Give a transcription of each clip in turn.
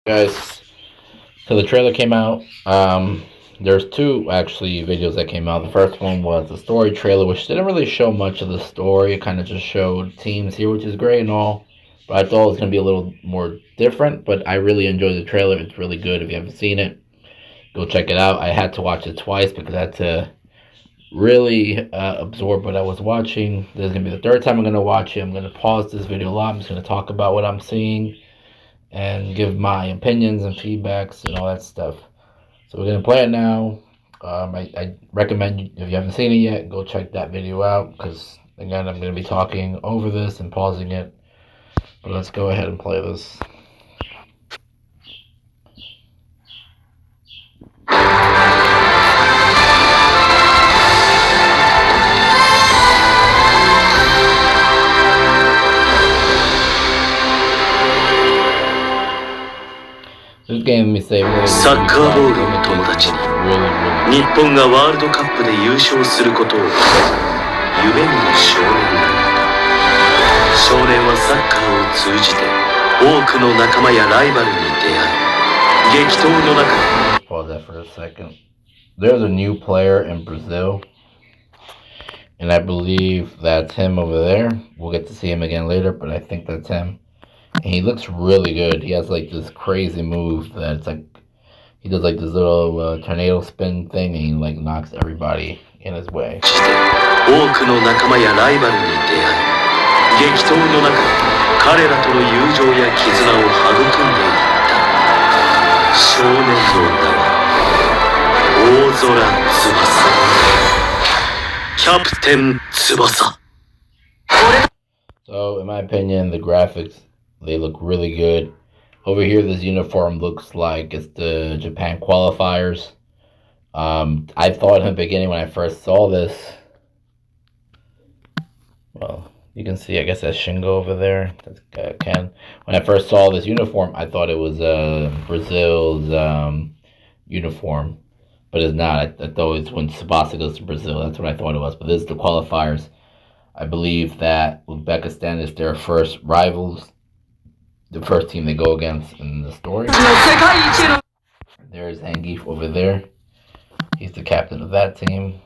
Guys, so the trailer came out. There's two actually videos that came out. The first one was the story trailer, which didn't really show much of the story. It kind of just showed teams here, which is great and all. But I thought it was gonna be a little more different. But I really enjoyed the trailer. It's really good. If you haven't seen it, go check it out. I had to watch it twice because I had to really absorb what I was watching. This is gonna be the third time I'm gonna watch it. I'm gonna pause this video a lot. I'm just gonna talk about what I'm seeing and give my opinions and feedbacks and all that stuff. So we're gonna play it now. I recommend you, if you haven't seen it yet, go check that video out because again I'm gonna be talking over this and pausing it. But let's go ahead and play this. This game, let me say, サッカーボールの友達に日本がワールドカップで優勝することを夢見る少年がいた。少年はサッカーを通じて多くの仲間やライバルに出会い、激闘の中で Pause that for a second. There's a new player in Brazil, and I believe that's him over there. We'll get to see him again later, but I think that's him. And he looks really good. He has like this crazy move that it's like he does like this little tornado spin thing, and he like knocks everybody in his way. 多くの仲間やライバルに出会い、激闘の中で彼らとの友情や絆を育んでいった。少年の名は大空翼、キャプテン翼。So, in my opinion, the graphics, they look really good. Over here, this uniform looks like it's the Japan qualifiers. I thought in the beginning when I first saw this, well, you can see, I guess that's Shingo over there. That's Ken. When I first saw this uniform, I thought it was Brazil's uniform, but it's not. I thought it's when Tsubasa goes to Brazil. That's what I thought it was. But this is the qualifiers. I believe that Uzbekistan is their first rivals. The first team they go against in the story. There's Zangief over there. He's the captain of that team.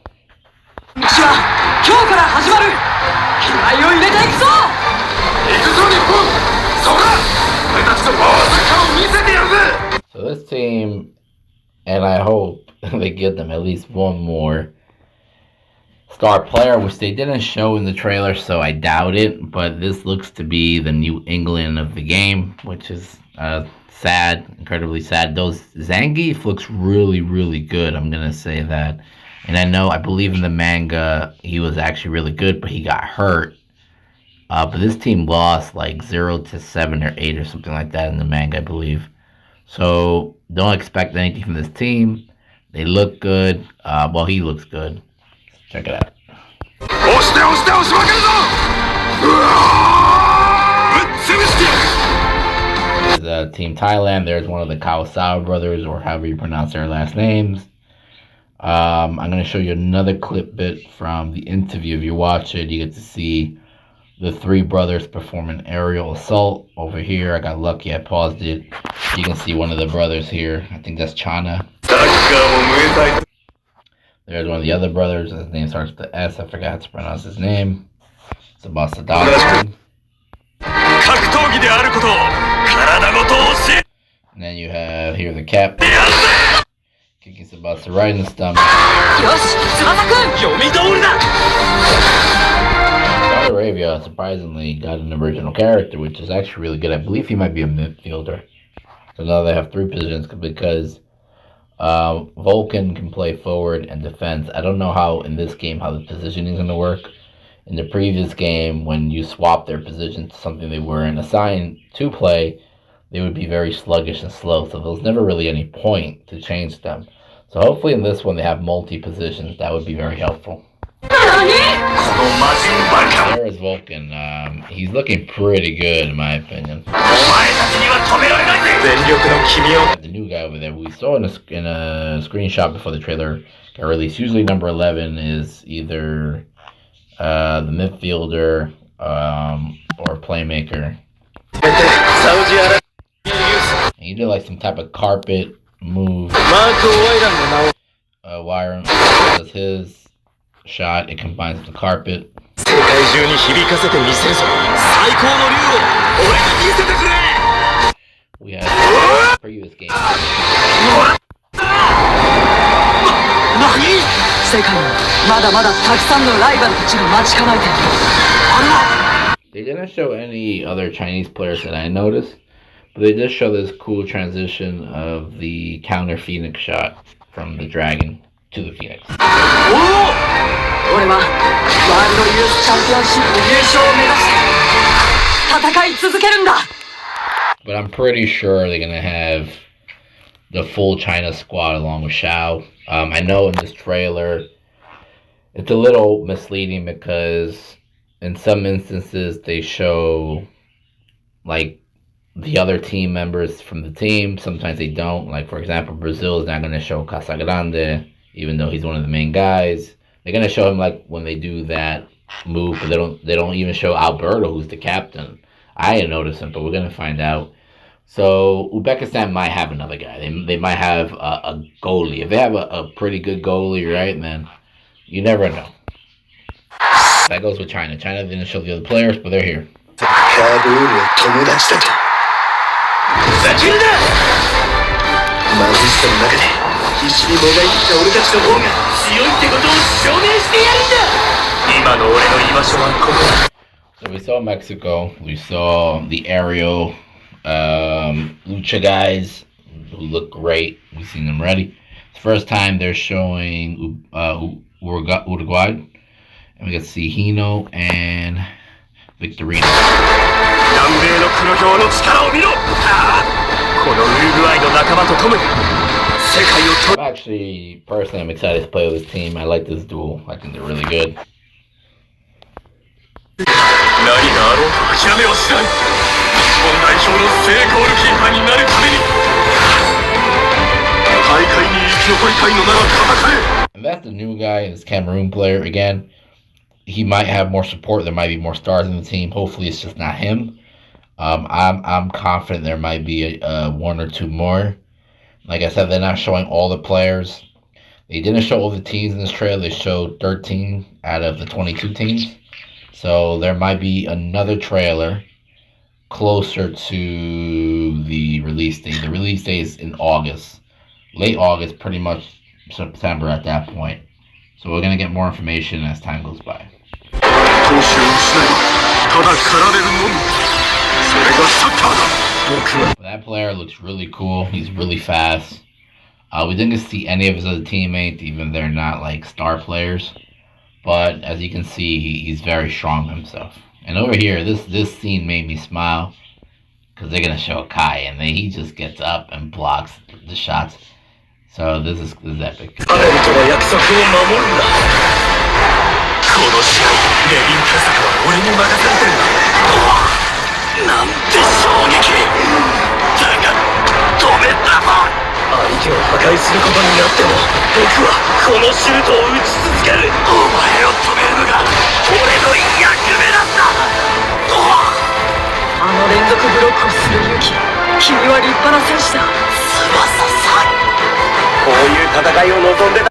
So this team, and I hope they give them at least one more star player, which they didn't show in the trailer, so I doubt it. But this looks to be the New England of the game, which is sad, incredibly sad. Those Zangief looks really, really good. I'm gonna say that. And I believe in the manga he was actually really good, but he got hurt. But this team lost like 0-7 or 8 or something like that in the manga, I believe. So don't expect anything from this team. They look good. Well, he looks good. Check it out. This is Team Thailand. There's one of the Kawasawa brothers, or however you pronounce their last names. I'm going to show you another clip bit from the interview. If you watch it, you get to see the three brothers perform an aerial assault. Over here, I got lucky, I paused it. You can see one of the brothers here. I think that's Chana. There's one of the other brothers. His name starts with the S. I forgot how to pronounce his name. Tsubasa. And then you have here the cap. Kicking Tsubasa right in the stomach. Saudi Arabia surprisingly got an original character, which is actually really good. I believe he might be a midfielder. So now they have 3 positions because Vulcan can play forward and defense. I don't know how in this game how the positioning is going to work. In the previous game, when you swap their position to something they weren't assigned to play, they would be very sluggish and slow. So there was never really any point to change them. So hopefully in this one they have multi-positions. That would be very helpful. There is Vulcan. He's looking pretty good in my opinion. The new guy over there we saw in a screenshot before the trailer got released. Usually number 11 is either the midfielder or playmaker. He did like some type of carpet move. Wire does his shot. It combines with the carpet. We had previous game. They didn't show any other Chinese players that I noticed, but they did show this cool transition of the counter Phoenix shot from the Dragon to the Phoenix. But I'm pretty sure they're going to have the full China squad along with Xiao. I know in this trailer, it's a little misleading because in some instances they show like the other team members from the team. Sometimes they don't. Like, for example, Brazil is not going to show Casagrande, even though he's one of the main guys. They're going to show him like when they do that move, but they don't even show Alberto, who's the captain. I didn't notice him, but we're going to find out. So Uzbekistan might have another guy. They might have a goalie. If they have a pretty good goalie, right, then you never know. That goes with China. China didn't show the other players, but they're here. So we saw Mexico. We saw the aerial lucha guys who look great. We've seen them ready. It's the first time they're showing Uruguay. And we got to see Hino and Victorino. Actually, personally, I'm excited to play with this team. I like this duel. I think they're really good. And that's the new guy, this Cameroon player. Again, he might have more support. There might be more stars in the team. Hopefully, it's just not him. I'm confident there might be one or two more. Like I said, they're not showing all the players. They didn't show all the teams in this trailer. They showed 13 out of the 22 teams. So there might be another trailer closer to the release date. The release date is in August. Late August, pretty much September at that point. So we're going to get more information as time goes by. That player looks really cool. He's really fast. We didn't see any of his other teammates, even they're not like star players. But as you can see, he's very strong himself. And over here, this scene made me smile because they're gonna show Kai, and then he just gets up and blocks the shots. So this is epic.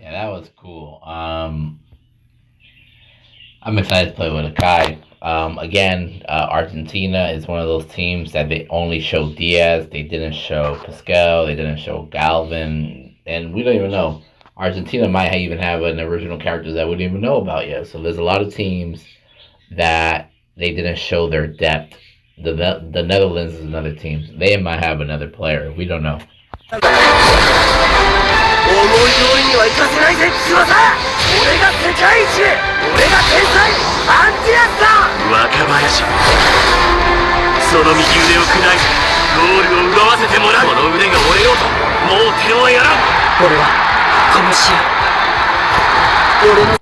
Yeah, that was cool. I'm excited to play with Akai. Again, Argentina is one of those teams that they only show Diaz. They didn't show Pascal. They didn't show Galvin. And we don't even know. Argentina might even have an original character that we don't even know about yet. So there's a lot of teams that they didn't show their depth. The Netherlands is another team. They might have another player. We don't know.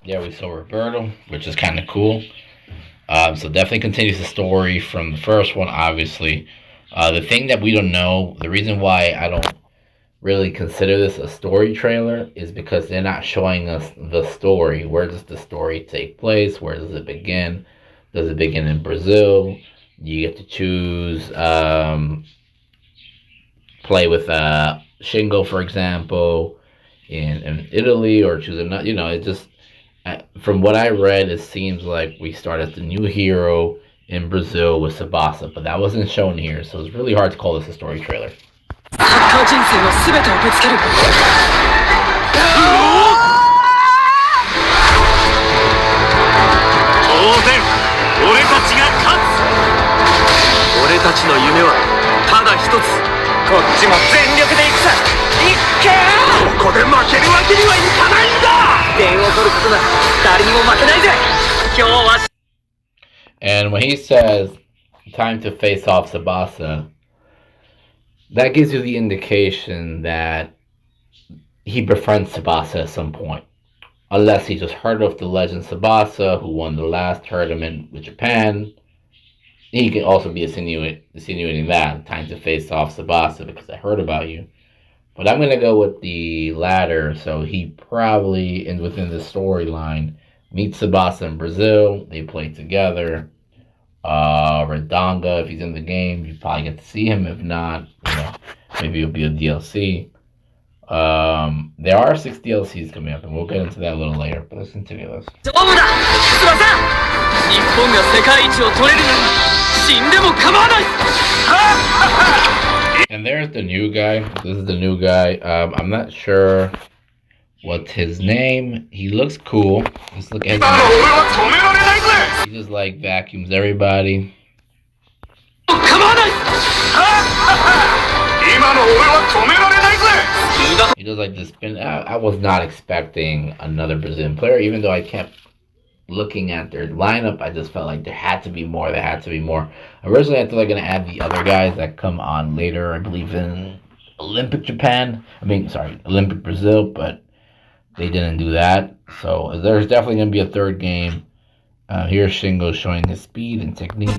Yeah, we saw Roberto, which is kind of cool. So definitely continues the story from the first one, obviously. The thing that we don't know, the reason why I don't really consider this a story trailer is because they're not showing us the story. Where does the story take place? Where does it begin? Does it begin in Brazil? You get to choose play with Shingo, for example, in Italy, or choose another. It just from what I read, it seems like we start as the new hero in Brazil with Tsubasa, but that wasn't shown here, so it's really hard to call this a story trailer. And when he says, time to face off Tsubasa, that gives you the indication that he befriends Tsubasa at some point. Unless he just heard of the legend Tsubasa, who won the last tournament with Japan. He can also be insinuating that, time to face off Tsubasa because I heard about you. But I'm going to go with the latter, so he probably, within the storyline, meets Tsubasa in Brazil. They play together. Redonga, if he's in the game, you probably get to see him. If not, maybe it'll be a DLC. There are 6 DLCs coming up, and we'll get into that a little later. But let's continue this. And there's the new guy. This is the new guy. I'm not sure what's his name. He looks cool. Let's look at him. He just like vacuums everybody. He does like this spin. I was not expecting another Brazilian player, even though I kept looking at their lineup. I just felt like there had to be more. Originally, I thought they were going to add the other guys that come on later, I believe in Olympic Brazil, but they didn't do that. So there's definitely going to be a third game. Here's Shingo showing his speed and technique. I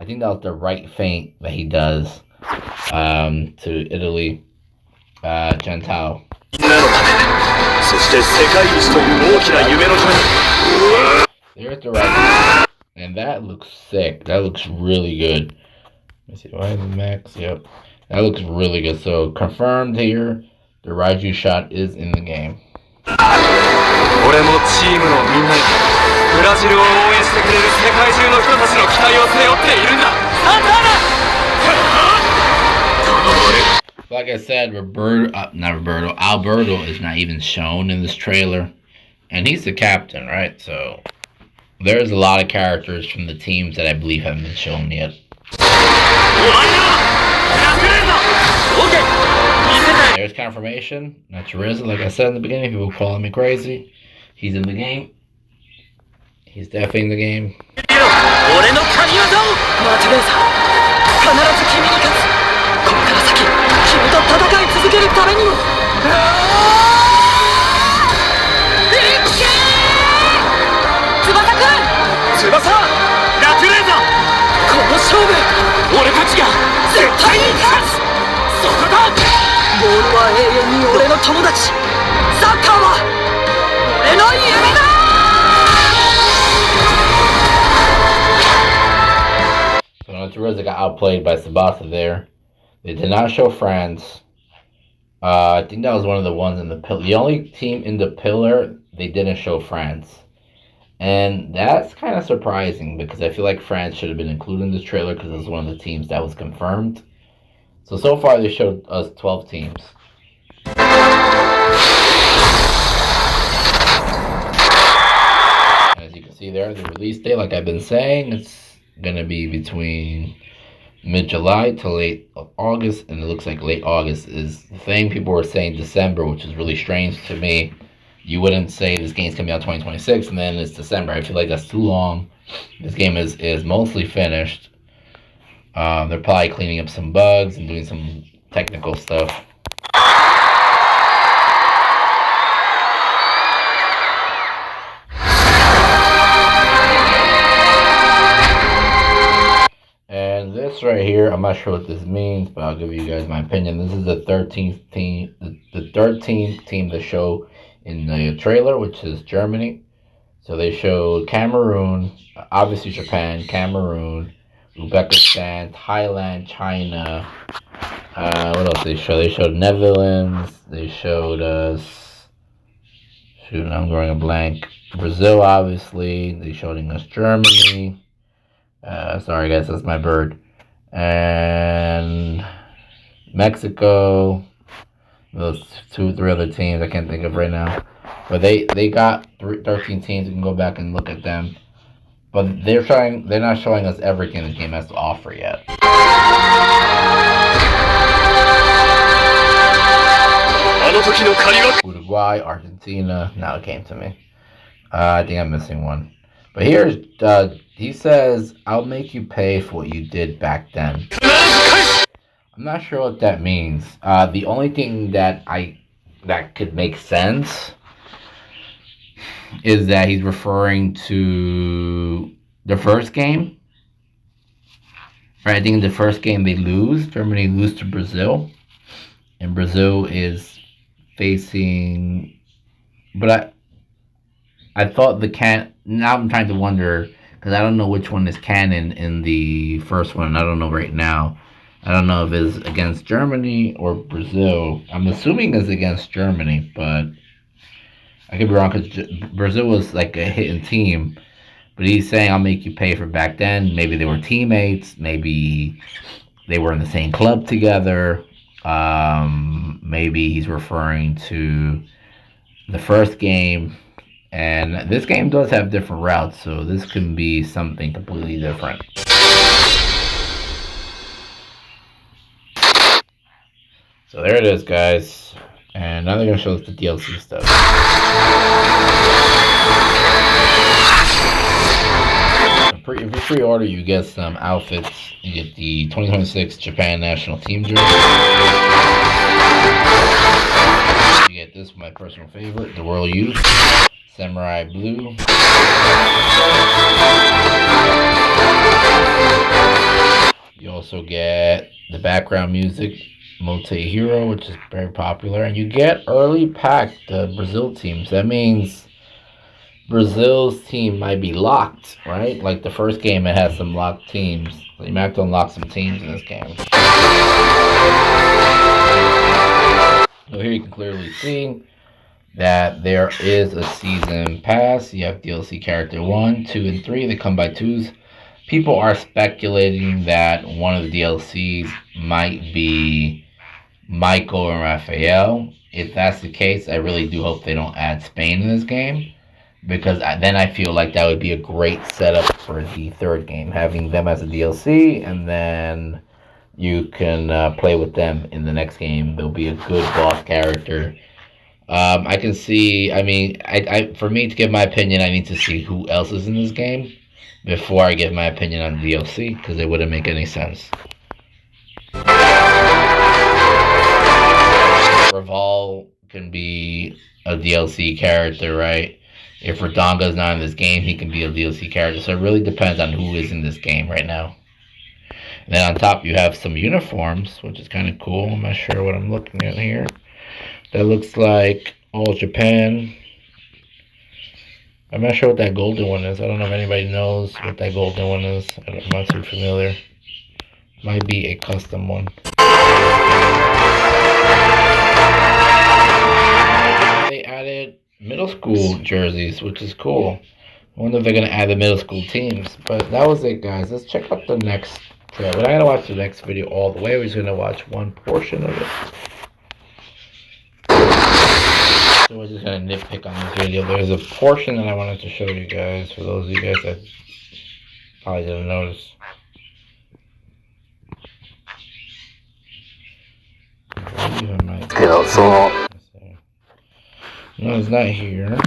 think that was the right feint that he does to Italy. Gentile. There's the right, and that looks sick. That looks really good. Let me see. Do I have the max? Yep. That looks really good. So confirmed here, the Raiju shot is in the game. Like I said, Alberto is not even shown in this trailer, and he's the captain, right? So there's a lot of characters from the teams that I believe haven't been shown yet. There's confirmation. Natureza, like I said in the beginning, people calling me crazy. He's in the game. He's definitely in the game. So Natureza got outplayed by Tsubasa there. They did not show France. I think that was one of the ones in the pillar. The only team in the pillar, they didn't show France. And that's kind of surprising because I feel like France should have been included in this trailer because it was one of the teams that was confirmed. So far they showed us 12 teams. As you can see there, the release date, like I've been saying, it's going to be between mid-July to late August, and it looks like late August is the thing. People were saying December, which is really strange to me. You wouldn't say this game's coming out 2026 and then it's December. I feel like that's too long. This game is mostly finished. They're probably cleaning up some bugs and doing some technical stuff. And this right here, I'm not sure what this means, but I'll give you guys my opinion. This is the 13th team, the 13th team to show in the trailer, which is Germany. So they showed Cameroon, obviously Japan, Cameroon, Uzbekistan, Thailand, China. What else did they show? They showed Netherlands. They showed us. Shoot, I'm drawing a blank. Brazil, obviously. They showed us Germany. Sorry, guys, that's my bird. And Mexico. Those 2, 3 other teams I can't think of right now. But they got 13 teams. You can go back and look at them. But they're not showing us everything the game has to offer yet. Uruguay, Argentina. Now it came to me. I think I'm missing one. But here's he says, "I'll make you pay for what you did back then." I'm not sure what that means. The only thing that could make sense is that he's referring to the first game. Right, I think in the first game they lose. Germany lose to Brazil, and Brazil is facing. But I thought now I'm trying to wonder because I don't know which one is canon in the first one. I don't know right now. I don't know if it's against Germany or Brazil. I'm assuming it's against Germany, but I could be wrong because Brazil was like a hitting team. But he's saying, "I'll make you pay for back then." Maybe they were teammates. Maybe they were in the same club together. Maybe he's referring to the first game. And this game does have different routes, so this can be something completely different. So there it is, guys. And now they're going to show us the DLC stuff. If you pre-order, you get some outfits. You get the 2026 Japan National Team jersey. You get this, my personal favorite, the World Youth. Samurai Blue. You also get the background music, Mote Hero, which is very popular. And you get early pack, the Brazil teams. That means Brazil's team might be locked, right? Like the first game, it has some locked teams. So you might have to unlock some teams in this game. So here you can clearly see that there is a season pass. You have DLC character 1, 2, and 3. They come by twos. People are speculating that one of the DLCs might be Michael and Raphael. If that's the case, I really do hope they don't add Spain in this game, because then I feel like that would be a great setup for the third game, having them as a DLC, and then you can play with them in the next game. They'll be a good boss character. I can see. I mean, for me to give my opinion, I need to see who else is in this game before I give my opinion on the DLC, because it wouldn't make any sense. Raval can be a DLC character, right? If Radonga is not in this game, he can be a DLC character. So it really depends on who is in this game right now. And then on top, you have some uniforms, which is kind of cool. I'm not sure what I'm looking at here. That looks like All Japan. I'm not sure what that golden one is. I don't know if anybody knows what that golden one is. I'm not too familiar. Might be a custom one. They added middle school jerseys, which is cool. I wonder if they're going to add the middle school teams. But that was it, guys. Let's check out the next trailer. We're not going to watch the next video all the way. We're just going to watch one portion of it. So we're just going to nitpick on this video. There's a portion that I wanted to show you guys, for those of you guys that probably didn't notice. No, it's not here.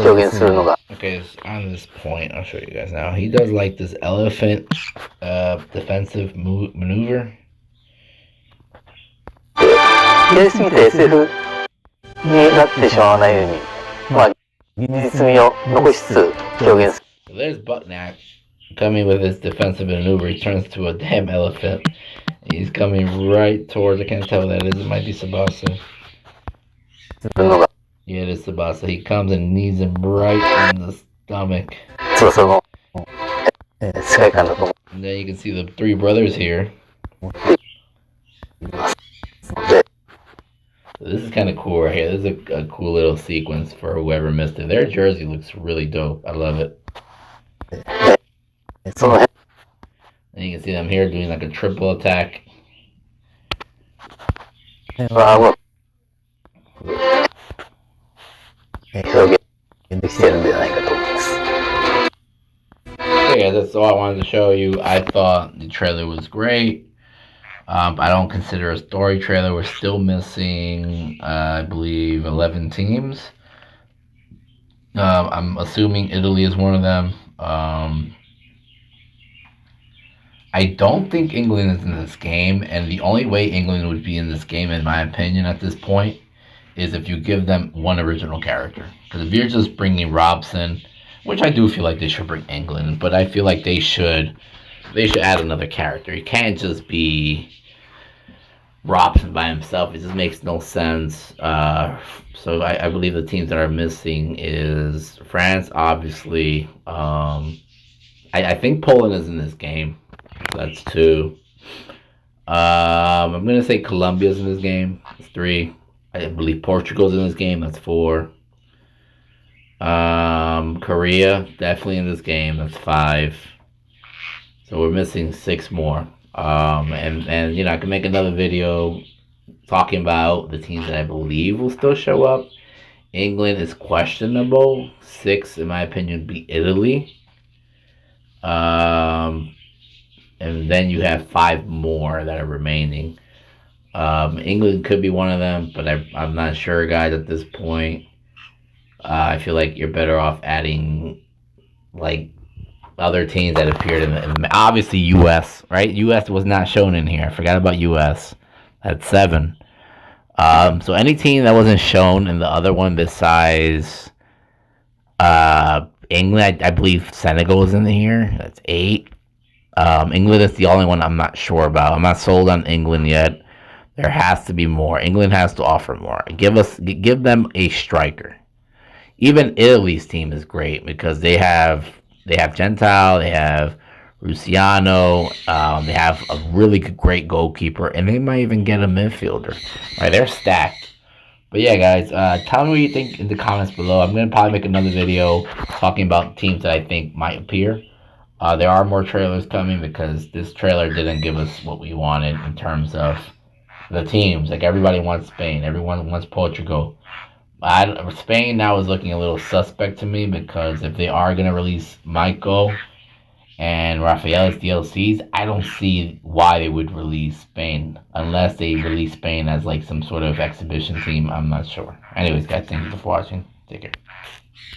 表現するのが Okay, on this point, I'll show you guys now. He does like this elephant defensive maneuver. やりすぎて SF になってしまわないように、まあ、実味を残しつつ表現する。So there's Bucknack coming with his defensive maneuver. He turns to a damn elephant. He's coming right towards, I can't tell what that is. It might be Tsubasa. Yeah, it is Tsubasa. He comes and knees him right in the stomach. And then you can see the three brothers here. So this is kind of cool right here. This is a cool little sequence for whoever missed it. Their jersey looks really dope. I love it. And you can see them here doing like a triple attack. Okay, guys, that's all I wanted to show you. I thought the trailer was great. I don't consider a story trailer. We're still missing, I believe, 11 teams. I'm assuming Italy is one of them. I don't think England is in this game, and the only way England would be in this game, in my opinion, at this point, is if you give them one original character. Because if you're just bringing Robson, which I do feel like they should bring England, but I feel like they should add another character. It can't just be Robson by himself. It just makes no sense. So I believe the teams that are missing is France, obviously. I think Poland is in this game. That's 2. I'm gonna say Colombia's in this game. That's 3. I believe Portugal's in this game. That's 4. Korea definitely in this game. That's 5. So we're missing 6 more. And you know, I can make another video talking about the teams that I believe will still show up. England is questionable. 6, in my opinion, would be Italy. And then you have 5 more that are remaining. England could be one of them, but I'm not sure, guys, at this point. I feel like you're better off adding, like, other teams that appeared in obviously U.S., right? U.S. was not shown in here. I forgot about U.S. That's 7. So any team that wasn't shown in the other one besides England, I believe Senegal is in here. That's 8. England is the only one I'm not sure about. I'm not sold on England yet. There has to be more. England has to offer more. Give them a striker. Even Italy's team is great because they have Gentile, they have Luciano, they have a really great goalkeeper, and they might even get a midfielder. Right, they're stacked. But yeah, guys, tell me what you think in the comments below. I'm gonna probably make another video talking about teams that I think might appear. There are more trailers coming because this trailer didn't give us what we wanted in terms of the teams. Like, everybody wants Spain, everyone wants Portugal. Spain now is looking a little suspect to me because if they are going to release Michael and Rafael as DLCs, I don't see why they would release Spain unless they release Spain as like some sort of exhibition team. I'm not sure. Anyways, guys, thank you for watching. Take care.